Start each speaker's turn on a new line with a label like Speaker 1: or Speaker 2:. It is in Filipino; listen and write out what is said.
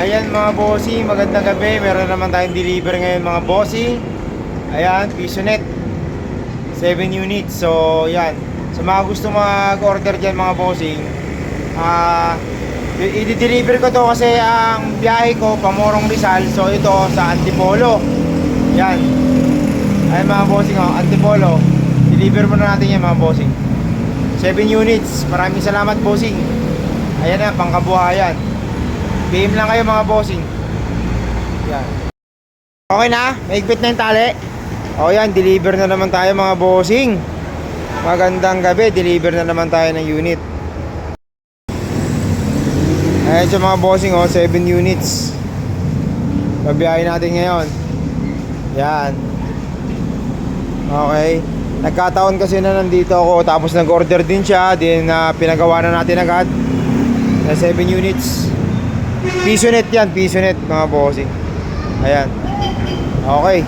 Speaker 1: Ayan mga bossing, magandang gabi. Meron naman tayong deliver ngayon mga bossing. Ayan, PisoNet 7 units. So yan, sa mga gusto mag-order dyan mga bossing, i-deliver ko to kasi ang biyahe ko Pamorong Rizal. So ito sa Antipolo. Yan. Ayan mga bossing, Antipolo. Deliver muna natin yan mga bossing. 7 units. Maraming salamat bossing. Ayan na, pangkabuhayan. PM lang kayo mga bossing. Yan. Okay na? Maigpit na yung tali. O yan, deliver na naman tayo mga bossing. Magandang gabi, deliver na naman tayo ng unit. Ayan siya mga bossing, 7 units. Babiyahin natin ngayon. Yan. Okay. Nagkataon kasi na nandito ako, tapos nag-order din siya. Then pinagawa na natin agad na 7 units. PisoNet yan, PisoNet mga bossing. Ayan. Okay.